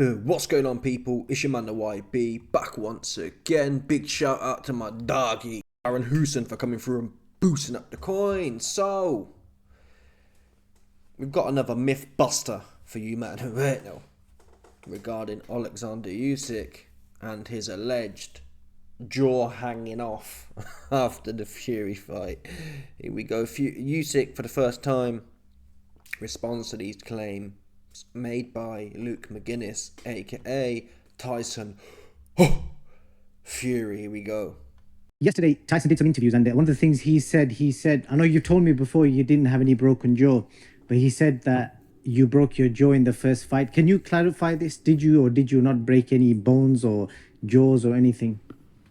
What's going on, people? It's your man the YB back once again. Big shout out to my doggy Aaron Hoosen for coming through and boosting up the coin. So we've got another myth buster for you, man, who ain't know, regarding Oleksandr Usyk and his alleged jaw hanging off after the Fury fight. Here we go. Usyk, for the first time, responds to these claims made by Luke McGuinness, aka Tyson Fury. Here we go. Yesterday, Tyson did some interviews, and one of the things he said, I know you've told me before you didn't have any broken jaw, but he said that you broke your jaw in the first fight. Can you clarify this? Did you or did you not break any bones or jaws or anything?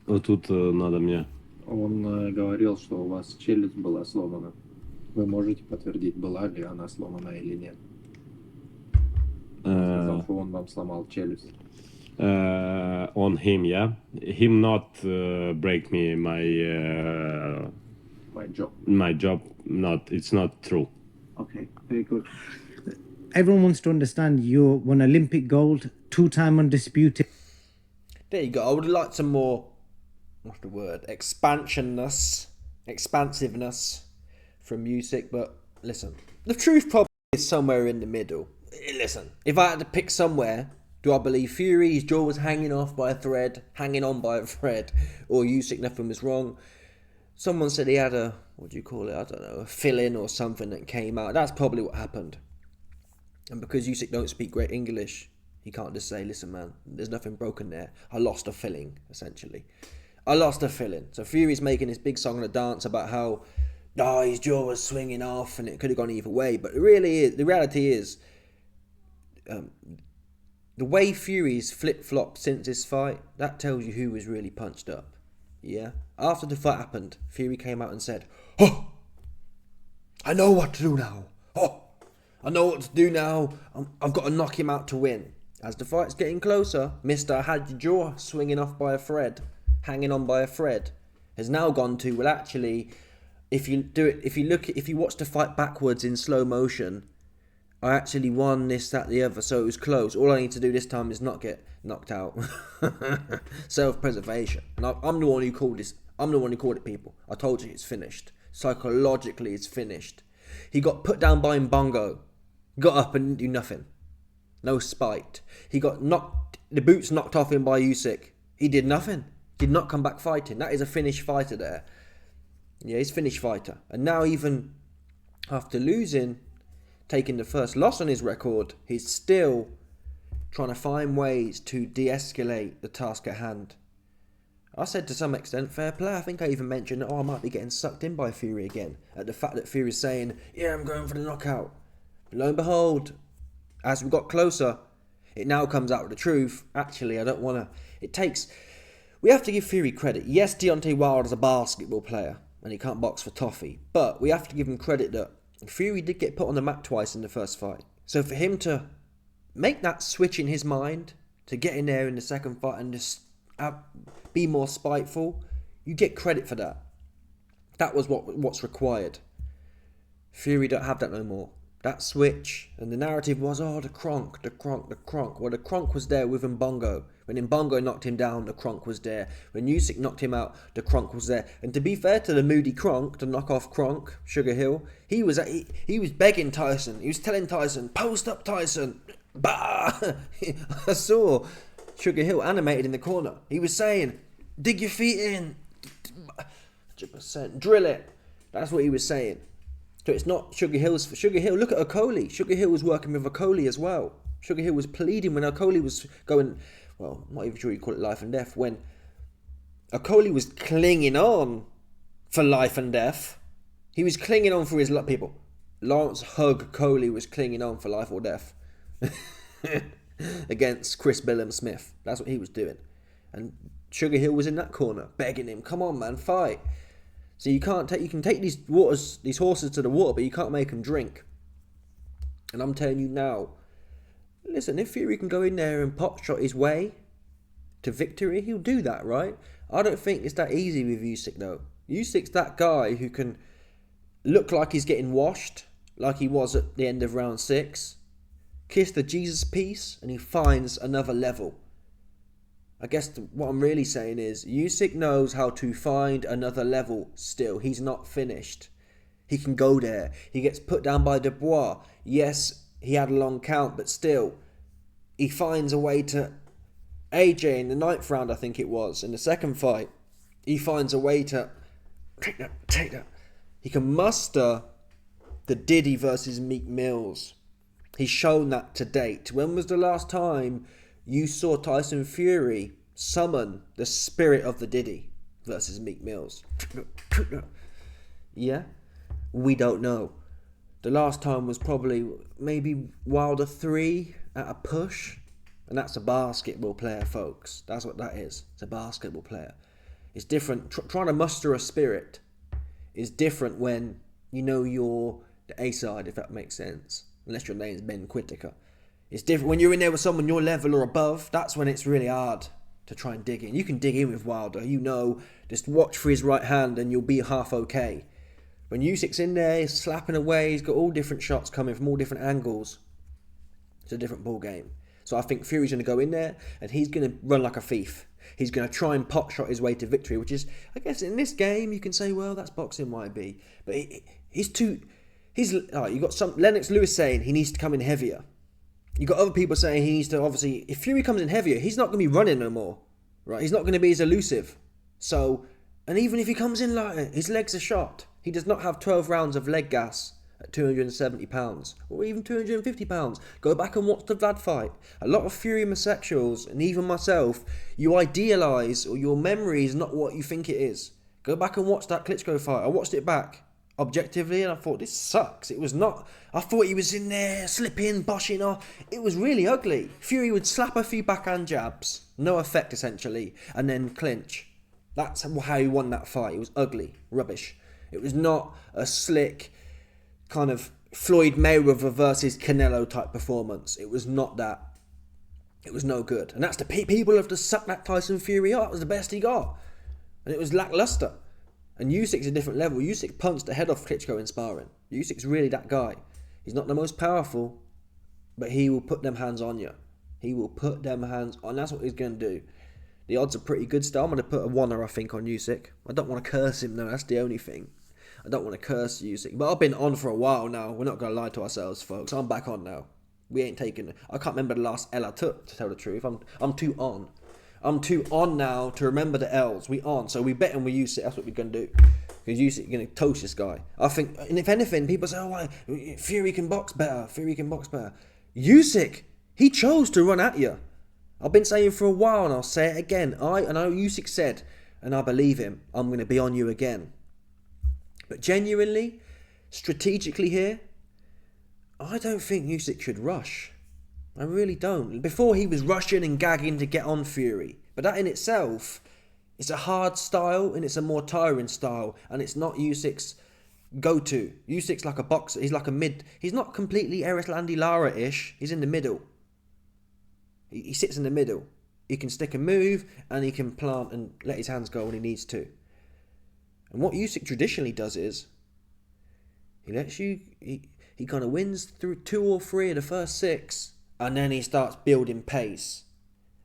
Вот тут надо мне. Он говорил, что у вас челюсть была сломана. Вы можете подтвердить, была ли она сломана или нет? Сказал, что он вам сломал челюсть. On him, yeah. Him not break me my job. My job. Not. It's not true. Okay, very good. Everyone wants to understand you won Olympic gold, 2-time undisputed. There you go. I would like some more, what's the word, expansiveness from Usyk, but listen, the truth probably is somewhere in the middle. Listen, if I had to pick somewhere, do I believe Fury's jaw was hanging on by a thread, or Usyk nothing was wrong? Someone said he had a, what do you call it, I don't know, a fill-in or something that came out. That's probably what happened. And because Usyk don't speak great English, he can't just say, listen man, there's nothing broken there. I lost a filling, essentially. I lost a filling. So Fury's making this big song and a dance about how his jaw was swinging off and it could have gone either way. But the reality is, the way Fury's flip-flopped since this fight, that tells you who was really punched up. Yeah? After the fight happened, Fury came out and said, I know what to do now. I know what to do now. I've got to knock him out to win. As the fight's getting closer, Mr. had your jaw swinging off by a thread, hanging on by a thread, has now gone to, well actually, if you watch the fight backwards in slow motion, I actually won this, that, the other, so it was close. All I need to do this time is not get knocked out. Self-preservation. And I'm the one who called this. I'm the one who called it, people. I told you it's finished. Psychologically, it's finished. He got put down by Mbongo. Got up and didn't do nothing. No spite. He got the boots knocked off him by Usyk. He did nothing. Did not come back fighting. That is a finished fighter there. Yeah, he's a finished fighter. And now even after losing, taking the first loss on his record, he's still trying to find ways to de-escalate the task at hand. I said to some extent, fair play. I think I even mentioned, I might be getting sucked in by Fury again. At the fact that Fury's saying, yeah, I'm going for the knockout. But lo and behold, as we got closer, it now comes out with the truth. Actually, I don't want to... We have to give Fury credit. Yes, Deontay Wilder's a basketball player, and he can't box for toffee. But we have to give him credit that Fury did get put on the map twice in the first fight. So for him to make that switch in his mind, to get in there in the second fight and just be more spiteful, you get credit for that. That was what's required. Fury don't have that no more. That switch, and the narrative was, the Kronk. Well, the Kronk was there with Mbongo. When Mbongo knocked him down, the Kronk was there. When Usyk knocked him out, the Kronk was there. And to be fair to the moody Kronk, the knockoff Kronk, Sugar Hill, he was begging Tyson. He was telling Tyson, post up Tyson. Bah! I saw Sugar Hill animated in the corner. He was saying, dig your feet in. 100%. Drill it. That's what he was saying. So it's not Sugar Hill. Look at Okoli. Sugar Hill was working with Okoli as well. Sugar Hill was pleading when Okoli was going, well, I'm not even sure you call it life and death, when Okoli was clinging on for life and death. He was clinging on for his people. Lawrence Hug Coley was clinging on for life or death against Chris Billum Smith. That's what he was doing. And Sugar Hill was in that corner, begging him, come on man, fight. So you can take these horses to the water, but you can't make them drink. And I'm telling you now, listen, if Fury can go in there and pot shot his way to victory, he'll do that, right? I don't think it's that easy with Usyk though. Usyk's that guy who can look like he's getting washed, like he was at the end of round 6. kiss the Jesus piece, and he finds another level. I guess what I'm really saying is Usyk knows how to find another level still. He's not finished. He can go there. He gets put down by Dubois. Yes, he had a long count, but still, he finds a way to... AJ in the 9th round, I think it was, in the second fight, he finds a way to... Take that. He can muster the Diddy versus Meek Mills. He's shown that to date. When was the last time you saw Tyson Fury summon the spirit of the Diddy versus Meek Mills? Yeah? We don't know. The last time was probably maybe Wilder 3 at a push. And that's a basketball player, folks. That's what that is. It's a basketball player. It's different. Trying to muster a spirit is different when you know you're the A-side, if that makes sense. Unless your name's Ben Whittaker. It's different when you're in there with someone your level or above. That's when it's really hard to try and dig in. You can dig in with Wilder. You know, just watch for his right hand and you'll be half okay. When Usyk's in there, he's slapping away. He's got all different shots coming from all different angles. It's a different ball game. So I think Fury's going to go in there and he's going to run like a thief. He's going to try and pot shot his way to victory, which is, I guess, in this game you can say, well, that's boxing might be, but he's too. You got some Lennox Lewis saying he needs to come in heavier. You got other people saying he needs to, obviously, if Fury comes in heavier, he's not going to be running no more, right? He's not going to be as elusive. So, and even if he comes in lighter, his legs are shot. He does not have 12 rounds of leg gas at 270 pounds or even 250 pounds. Go back and watch the Vlad fight. A lot of Fury homosexuals and even myself, you idealise or your memory is not what you think it is. Go back and watch that Klitschko fight. I watched it back objectively and I thought, this sucks. It was not. I thought he was in there slipping, boshing off. It was really ugly. Fury would slap a few backhand jabs, no effect essentially, and then clinch. That's how he won that fight. It was ugly, rubbish. It was not a slick kind of Floyd Mayweather versus Canelo type performance. It was not that. It was no good. And that's the people have to suck that Tyson Fury up. It was the best he got. And it was lackluster. And Usyk's a different level. Usyk punched the head off Klitschko in sparring. Usyk's really that guy. He's not the most powerful, but he will put them hands on you. He will put them hands on. That's what he's going to do. The odds are pretty good still. I'm going to put a oneer, I think, on Usyk. I don't want to curse him, though. That's the only thing. I don't want to curse Usyk. But I've been on for a while now. We're not going to lie to ourselves, folks. I'm back on now. We ain't taking... I can't remember the last L I took, to tell the truth. I'm too on. I'm too on now to remember the L's. We on. So we betting with Usyk. That's what we're going to do. Because Usyk going to toast this guy. I think... And if anything, people say, oh, Fury can box better. Fury can box better. Usyk, he chose to run at you. I've been saying for a while and I'll say it again. I know Usyk said, and I believe him, I'm going to be on you again. But genuinely, strategically here, I don't think Usyk should rush. I really don't. Before he was rushing and gagging to get on Fury. But that in itself, it's a hard style and it's a more tiring style. And it's not Usyk's go-to. Usyk's like a boxer. He's like a mid. He's not completely Erislandy Lara-ish. He's in the middle. He sits in the middle. He can stick and move and he can plant and let his hands go when he needs to. And what Usyk traditionally does is he lets you, he kind of wins through 2 or 3 of the first 6 and then he starts building pace.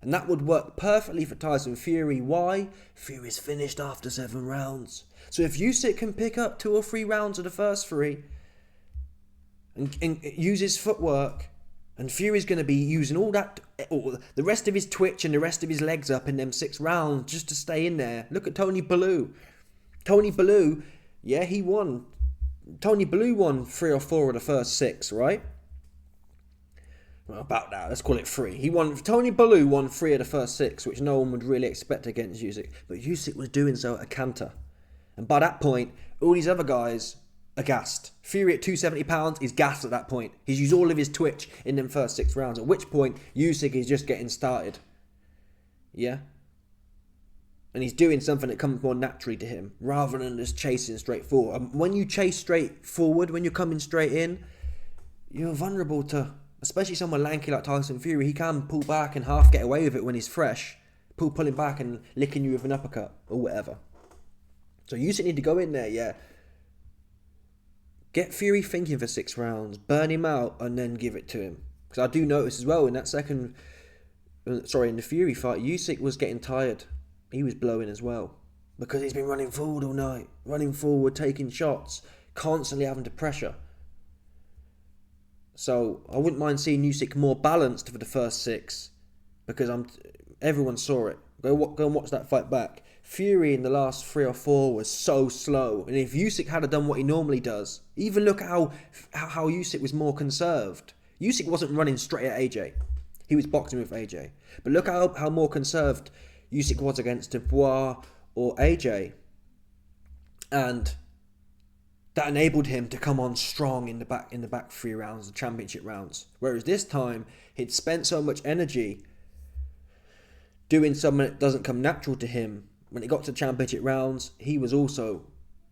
And that would work perfectly for Tyson Fury. Why? Fury's finished after 7 rounds. So if Usyk can pick up 2 or 3 rounds of the first 3 and use his footwork, and Fury's going to be using all that, all the rest of his twitch and the rest of his legs up in them 6 rounds just to stay in there. Look at Tony Bellew. Tony Bellew, yeah, he won. Tony Bellew won 3 or 4 of the first 6, right? Well, about that, let's call it 3. Tony Bellew won 3 of the first 6, which no one would really expect against Usyk. But Usyk was doing so at a canter. And by that point, all these other guys are gassed. Fury at 270 pounds is gassed at that point. He's used all of his twitch in them first 6 rounds, at which point Usyk is just getting started. Yeah? And he's doing something that comes more naturally to him, rather than just chasing straight forward. And when you chase straight forward, when you're coming straight in, you're vulnerable to, especially someone lanky like Tyson Fury. He can pull back and half get away with it when he's fresh. Pulling back and licking you with an uppercut or whatever. So Usyk need to go in there, yeah. Get Fury thinking for 6 rounds, burn him out, and then give it to him. Because I do notice as well in that second, in the Fury fight, Usyk was getting tired. He was blowing as well. Because he's been running forward all night. Running forward, taking shots, constantly having to pressure. So I wouldn't mind seeing Usyk more balanced for the first 6. Because everyone saw it. Go and watch that fight back. Fury in the last 3 or 4 was so slow. And if Usyk had done what he normally does, even look at how Usyk was more conserved. Usyk wasn't running straight at AJ. He was boxing with AJ. But look how more conserved Usyk was against Dubois or AJ. And that enabled him to come on strong in the back 3 rounds, the championship rounds. Whereas this time, he'd spent so much energy doing something that doesn't come natural to him. When it got to championship rounds, he was also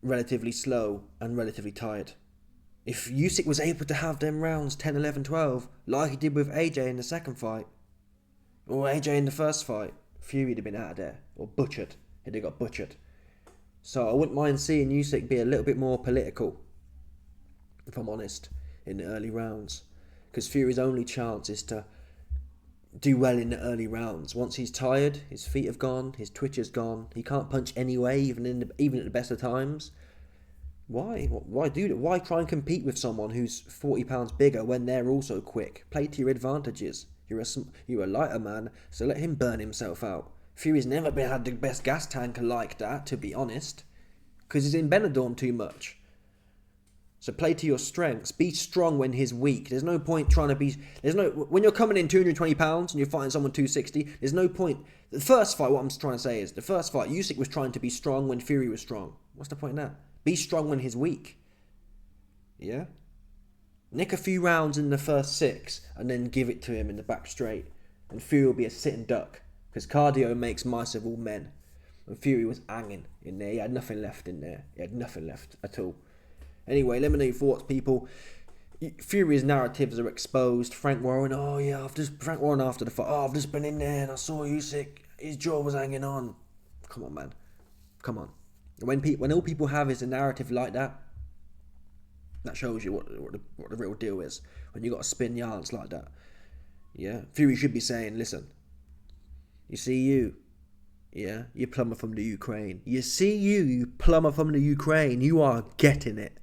relatively slow and relatively tired. If Usyk was able to have them rounds 10, 11, 12, like he did with AJ in the second fight, or AJ in the first fight, Fury'd have been out of there, or butchered. He'd have got butchered. So I wouldn't mind seeing Usyk be a little bit more political, if I'm honest, in the early rounds. Because Fury's only chance is to do well in the early rounds. Once he's tired, his feet have gone, his twitch has gone, he can't punch anyway, even at the best of times. Why? Why do that? Why try and compete with someone who's 40 pounds bigger when they're also quick? Play to your advantages. You're a lighter man, so let him burn himself out. Fury's never had the best gas tank like that, to be honest, because he's in Benidorm too much. So play to your strengths. Be strong when he's weak. There's no point trying to be... When you're coming in 220 pounds and you're fighting someone 260, there's no point... The first fight, what I'm trying to say is, the first fight, Usyk was trying to be strong when Fury was strong. What's the point in that? Be strong when he's weak. Yeah? Nick a few rounds in the first 6 and then give it to him in the back straight. And Fury will be a sitting duck. Because cardio makes mice of all men. And Fury was hanging in there. He had nothing left in there. He had nothing left at all. Anyway, let me know your thoughts, people. Fury's narratives are exposed. Frank Warren after the fight, I've just been in there and I saw Usyk, his jaw was hanging on. Come on, man. Come on. When all people have is a narrative like that, that shows you what the real deal is. When you got to spin yarns like that. Yeah? Fury should be saying, listen, you see you. Yeah? You plumber from the Ukraine. You see you plumber from the Ukraine. You are getting it.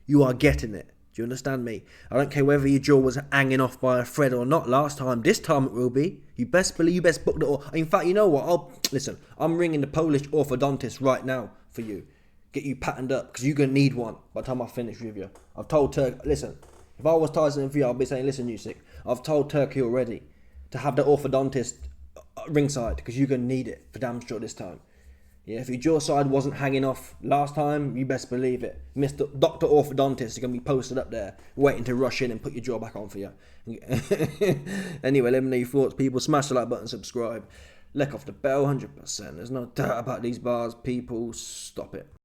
You are getting it. Do you understand me? I don't care whether your jaw was hanging off by a thread or not last time. This time it will be. You best believe, you best book the... In fact, you know what? Listen, I'm ringing the Polish orthodontist right now for you. Get you patterned up, because you're going to need one by the time I finish with you. I've told Turkey... Listen, if I was Tyson Fury, I'd be saying, listen, Usyk, I've told Turkey already to have the orthodontist ringside, because you're going to need it for damn sure this time. Yeah, if your jaw side wasn't hanging off last time, you best believe it. Mr. Dr. Orthodontist is going to be posted up there, waiting to rush in and put your jaw back on for you. Anyway, let me know your thoughts, people. Smash the like button, subscribe. Lick off the bell, 100%. There's no doubt about these bars, people. Stop it.